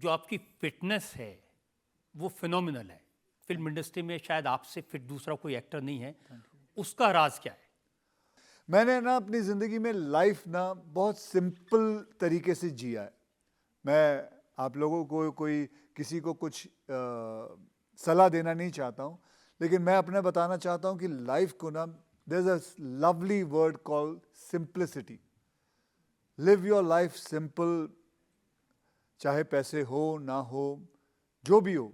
जो आपकी फिटनेस है वो फिनोमिनल है। फिल्म इंडस्ट्री में शायद आपसे फिट दूसरा कोई एक्टर नहीं है, उसका राज क्या है? मैंने ना अपनी ज़िंदगी में लाइफ ना बहुत सिंपल तरीके से जिया है। मैं आप लोगों को किसी को कुछ सलाह देना नहीं चाहता हूँ, लेकिन मैं अपना बताना चाहता हूँ कि लाइफ को ना there is a lovely word called simplicity. Live your life simple, चाहे पैसे हो ना हो, जो भी हो,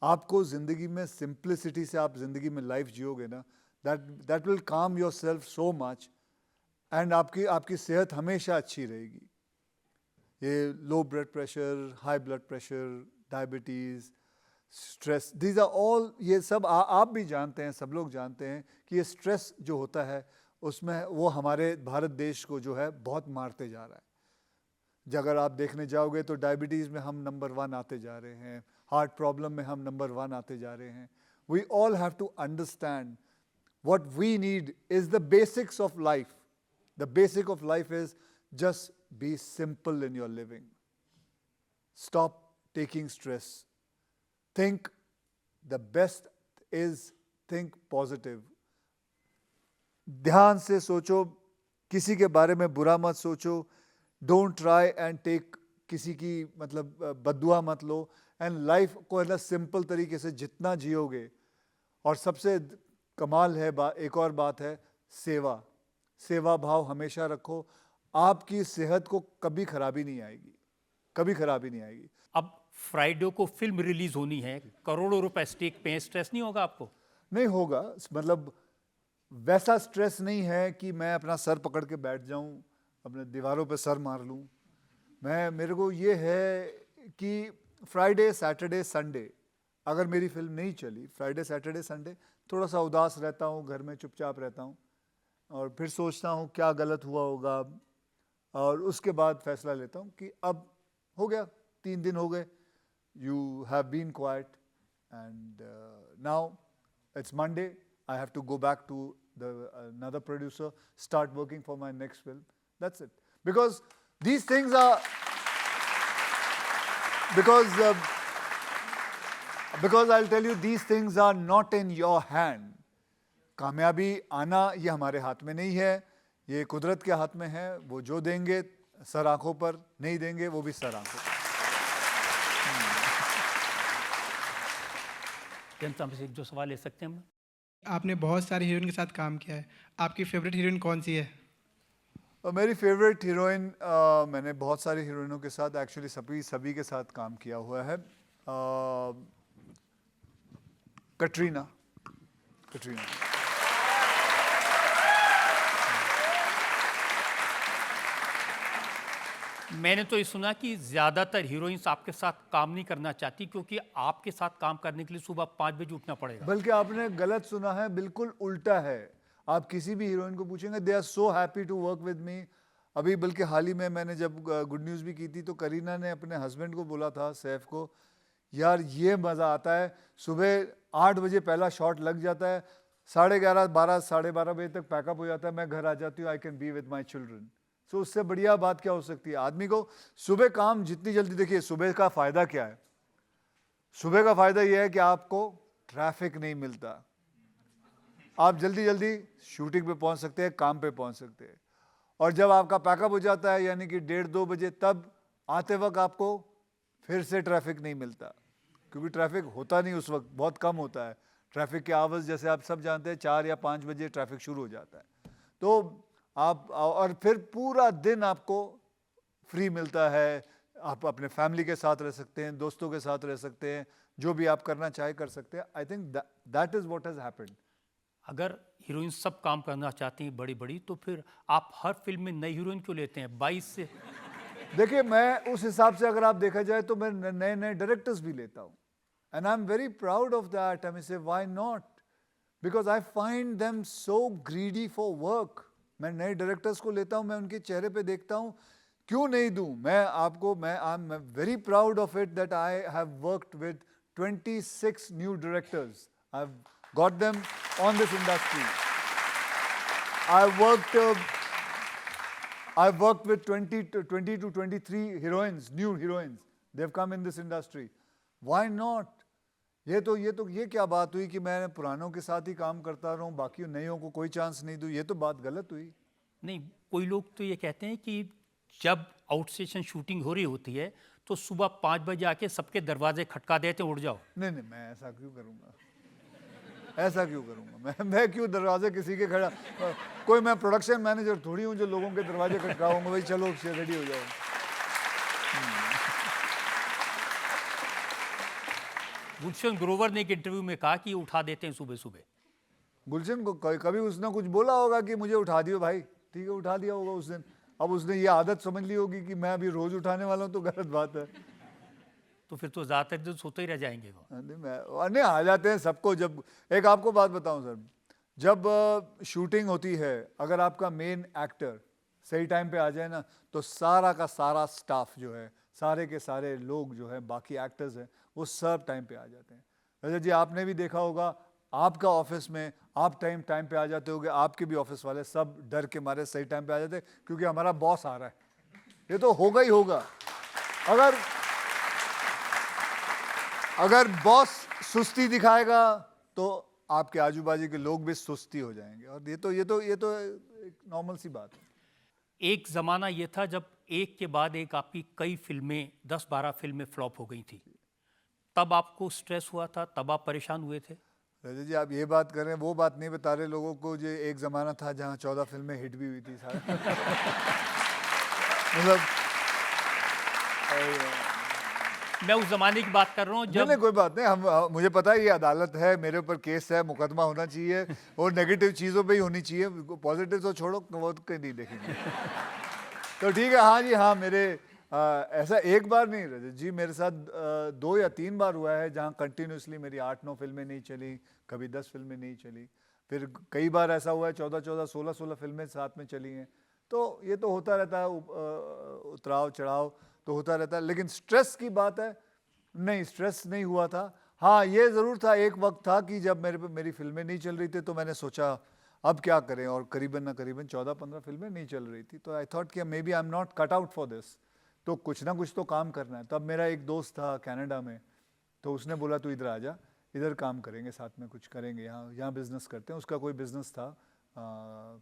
आपको ज़िंदगी में सिंप्लिसिटी से आप ज़िंदगी में लाइफ जियोगे ना, that will calm yourself so much, and आपकी आपकी सेहत हमेशा अच्छी रहेगी। ये low blood pressure, high blood pressure, diabetes, stress, these are all, ये सब आप भी जानते हैं, सब लोग जानते हैं कि ये स्ट्रेस जो होता है उसमें वो हमारे भारत देश को जो है बहुत मारते जा रहा है। अगर आप देखने जाओगे तो डायबिटीज़ में हम नंबर 1 आते जा रहे हैं, हार्ट प्रॉब्लम में हम नंबर 1 आते जा रहे हैं। We all have to understand what we need is the basics of life. The basic of life is just be simple in your living. Stop taking stress. Think, the best is think positive. ध्यान से सोचो, किसी के बारे में बुरा मत सोचो. Don't try and take किसी की मतलब बद्दुआ मत लो. एंड लाइफ को है ना सिंपल तरीके से जितना जियोगे, और सबसे कमाल है एक और बात है सेवा। सेवा भाव हमेशा रखो, आपकी सेहत को कभी खराबी नहीं आएगी, कभी खराबी नहीं आएगी। अब फ्राइडे को फिल्म रिलीज होनी है, करोड़ों रुपए स्टेक पे, स्ट्रेस नहीं होगा आपको? नहीं होगा, मतलब वैसा स्ट्रेस नहीं है कि मैं अपना सर पकड़ के बैठ जाऊं, अपने दीवारों पे सर मार लूं। मेरे को ये है कि फ्राइडे सैटरडे संडे अगर मेरी फिल्म नहीं चली, फ्राइडे सैटरडे संडे थोड़ा सा उदास रहता हूँ, घर में चुपचाप रहता हूँ, और फिर सोचता हूँ क्या गलत हुआ होगा, और उसके बाद फैसला लेता हूँ कि अब हो गया, 3 दिन हो गए, you have been quiet, and now it's Monday, I have to go back to another producer, start working for my next film. That's it. Because these things are, because I'll tell you, these things are not in your hand. कामयाबी आना ये हमारे हाथ में नहीं है, ये कुदरत के हाथ में है। वो जो देंगे सर आंखों पर, नहीं देंगे वो भी सर आंखों पर। जनता से एक जो सवाल ले सकते हैं हम? आपने बहुत सारी हीरोइन के साथ काम किया है, आपकी फेवरेट हीरोइन कौन सी है? मेरी फेवरेट हीरोइन, मैंने बहुत सारी हीरोइनों के साथ एक्चुअली सभी के साथ काम किया हुआ है। कटरीना। मैंने तो ये सुना कि ज़्यादातर हीरोइंस आपके साथ काम नहीं करना चाहती क्योंकि आपके साथ काम करने के लिए सुबह 5 बजे उठना पड़ेगा। बल्कि आपने गलत सुना है, बिल्कुल उल्टा है। आप किसी भी हीरोइन को पूछेंगे, they are so happy to work with me. अभी बल्कि हाल ही में मैंने जब गुड न्यूज़ भी की थी तो करीना ने अपने हस्बैंड को बोला था, सैफ को, यार ये मज़ा आता है, सुबह 8 बजे पहला शॉट लग जाता है, 11:30 12 साढ़े 12 बजे तक पैकअप हो जाता है, मैं घर आ जाती हूँ, I can be with my children. So उससे बढ़िया बात क्या हो सकती है? आदमी को सुबह काम जितनी जल्दी, देखिए सुबह का फ़ायदा क्या है? सुबह का फ़ायदा यह है कि आपको ट्रैफिक नहीं मिलता, आप जल्दी जल्दी शूटिंग पे पहुंच सकते हैं, काम पे पहुंच सकते हैं। और जब आपका पैकअप हो जाता है यानी कि 1:30-2 बजे, तब आते वक्त आपको फिर से ट्रैफिक नहीं मिलता, क्योंकि ट्रैफिक होता नहीं उस वक्त, बहुत कम होता है। ट्रैफिक के आवर्स जैसे आप सब जानते हैं 4 या 5 बजे ट्रैफिक शुरू हो जाता है, तो आप, और फिर पूरा दिन आपको फ्री मिलता है, आप अपने फैमिली के साथ रह सकते हैं, दोस्तों के साथ रह सकते हैं, जो भी आप करना चाहे कर सकते हैं। I think that is what has happened. अगर हीरोइन सब काम करना चाहती हैं बड़ी बड़ी, तो फिर आप हर फिल्म में नई हीरोइन क्यों लेते हैं? 22 से देखिए, मैं उस हिसाब से अगर आप देखा जाए तो मैं नए नए डायरेक्टर्स भी लेता हूँ, and I am very proud of that. I mean say why not, because I find them so greedy for work. मैं नए डायरेक्टर्स को लेता हूँ, मैं उनके चेहरे पे देखता हूँ, क्यों नहीं दूँ मैं आपको। आई am very proud of it that I have worked with 26 new directors. I have got them on this industry. I've worked with 20 to 23 heroines, new heroines, they've come in this industry. Why not? ये क्या बात हुई कि मैं पुरानों के साथ ही काम करता रहूं, बाकी नयों को कोई चांस नहीं दूं? ये तो बात गलत हुई। नहीं, कोई लोग तो ये कहते हैं कि जब आउट स्टेशन शूटिंग हो रही होती है तो सुबह 5 बजे आके सबके दरवाजे खटका देते हैं, उठ जाओ। नहीं, मैं ऐसा क्यों करूंगा? ऐसा क्यों करूंगा? मैं क्यों दरवाजे किसी के खड़ा? कोई मैं प्रोडक्शन मैनेजर थोड़ी हूँ जो लोगों के दरवाजे खटकाऊंगा, भाई चलो रेडी हो जाओ। गुलशन ग्रोवर ने एक इंटरव्यू में कहा कि ये उठा देते हैं सुबह सुबह। गुलशन को कभी उसने कुछ बोला होगा कि मुझे उठा दियो भाई, ठीक है उठा दिया होगा उस दिन। अब उसने ये आदत समझ ली होगी कि मैं अभी रोज उठाने वाला हूँ, तो गलत बात है। तो फिर तो ज़्यादातर दिन सोते ही रह जाएंगे वो। नहीं आ जाते हैं सबको। जब एक आपको बात बताऊं सर, जब शूटिंग होती है, अगर आपका मेन एक्टर सही टाइम पे आ जाए ना, तो सारा का सारा स्टाफ जो है, सारे के सारे लोग जो है, बाकी एक्टर्स हैं, वो सब टाइम पे आ जाते हैं। रजत जी आपने भी देखा होगा, आपका ऑफिस में आप टाइम पे आ जाते होगे, आपके भी ऑफिस वाले सब डर के मारे सही टाइम पे आ जाते हैं, क्योंकि हमारा बॉस आ रहा है। ये तो होगा ही होगा। अगर बॉस सुस्ती दिखाएगा तो आपके आजू बाजू के लोग भी सुस्ती हो जाएंगे, और ये तो एक नॉर्मल सी बात है। एक ज़माना ये था जब एक के बाद एक आपकी कई फिल्में, 10-12 फिल्में फ्लॉप हो गई थी, तब आपको स्ट्रेस हुआ था, तब आप परेशान हुए थे? रजत जी आप ये बात कर रहे हैं, वो बात नहीं बता रहे लोगों को जो एक ज़माना था जहाँ 14 फिल्में हिट भी हुई थी सारा। मतलब मैं उस जमाने की बात कर रहा हूँ जब नहीं कोई बात नहीं, मुझे पता है ये अदालत है, मेरे ऊपर केस है, मुकदमा होना चाहिए, और नेगेटिव चीज़ों पे ही होनी चाहिए, पॉजिटिव तो छोड़ो, वो तो कहीं नहीं देखेंगे। तो ठीक है, हाँ जी हाँ, मेरे ऐसा एक बार नहीं रजत जी, मेरे साथ 2 या 3 बार हुआ है जहाँ कंटिन्यूसली मेरी 8-9 फिल्में नहीं चली, कभी 10 फिल्में नहीं चली। फिर कई बार ऐसा हुआ है 14-14, 16-16 फिल्में साथ में चली हैं। तो ये तो होता रहता है, उतराव चढ़ाव तो होता रहता है। लेकिन स्ट्रेस की बात है, नहीं स्ट्रेस नहीं हुआ था। हाँ ये ज़रूर था, एक वक्त था कि जब मेरी फिल्में नहीं चल रही थी, तो मैंने सोचा अब क्या करें, और करीबन 14-15 फिल्में नहीं चल रही थी। तो आई थॉट कि maybe I am not cut out for this, तो कुछ ना कुछ तो काम करना है। तब मेरा एक दोस्त था कनाडा में, तो उसने बोला तू इधर आ जा, इधर काम करेंगे, साथ में कुछ करेंगे, यहाँ बिज़नेस करते हैं। उसका कोई बिज़नेस था,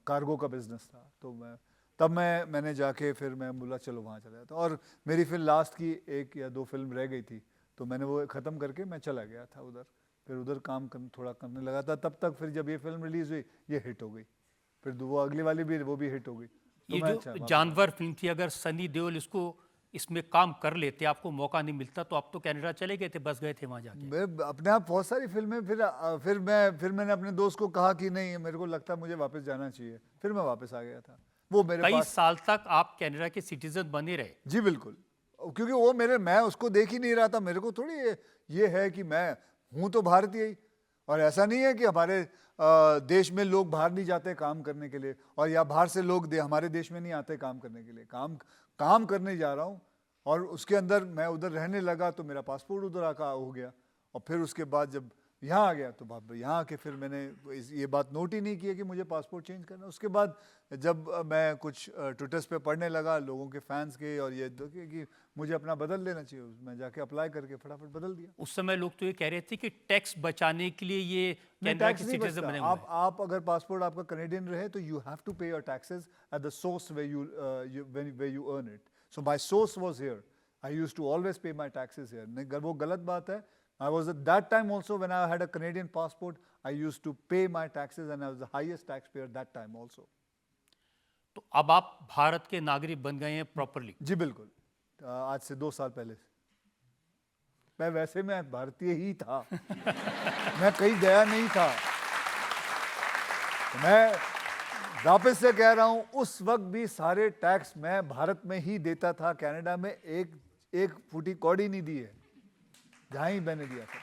कार्गो का बिज़नेस था। तो मैंने जाके फिर मैं बोला चलो वहाँ चला जाता। और मेरी फिर लास्ट की 1 या 2 फिल्म रह गई थी, तो मैंने वो ख़त्म करके मैं चला गया था उधर। फिर उधर काम थोड़ा करने लगा था। तब तक फिर जब ये फिल्म रिलीज़ हुई, ये हिट हो गई। फिर वो अगली वाली भी, वो भी हिट हो गई। ये जो जानवर फिल्म थी, अगर सनी देओल इसमें काम कर लेते, आपको मौका नहीं मिलता, तो आप तो कनाडा चले गए थे, बस गए थे वहाँ जाके। मैं अपने आप बहुत सारी फिल्में, फिर मैंने अपने दोस्त को कहा कि नहीं मेरे को लगता मुझे वापस जाना चाहिए, फिर मैं वापस आ गया था। वो मेरे कई साल तक आप कनाडा के सिटीजन बने रहे। जी बिल्कुल, क्योंकि वो मैं उसको देख ही नहीं रहा था। मेरे को थोड़ी ये है कि मैं हूँ तो भारतीय ही, और ऐसा नहीं है कि हमारे देश में लोग बाहर नहीं जाते काम करने के लिए, और या बाहर से लोग हमारे देश में नहीं आते काम करने के लिए। काम करने जा रहा हूँ, और उसके अंदर मैं उधर रहने लगा, तो मेरा पासपोर्ट उधर आका हो गया। और फिर उसके बाद जब यहाँ आ गया, तो यहाँ आके फिर मैंने ये बात नोट ही नहीं की है कि मुझे पासपोर्ट चेंज करना। उसके बाद जब मैं कुछ ट्विटर्स पे पढ़ने लगा लोगों के फैंस के, और ये कि मुझे अपना बदल लेना चाहिए, मैं जाके अप्लाई करके फटाफट बदल दिया। उस समय लोग तो ये कह रहे थे कि टैक्स बचाने के लिए ये कनाडा के सिटीजन बने हुए हैं। आप अगर पासपोर्ट आपका कनेडियन रहे, तो यू हैव टू पे your taxes at the source way you earn it. So my source was here. I used to always pay my taxes here. नहीं वो गलत बात है। I was at that time also, when I had a Canadian passport, I used to pay my taxes, and I was the highest taxpayer that time also. तो अब आप भारत के नागरिक बन गए हैं प्रॉपरली? जी बिल्कुल, आज से 2 साल पहले। मैं भारतीय ही था। मैं कहीं गया नहीं था। मैं वापस से कह रहा हूं, उस वक्त भी सारे टैक्स मैं भारत में ही देता था। कनाडा में एक फूटी कौड़ी नहीं दी है, जहां ही मैंने दिया था।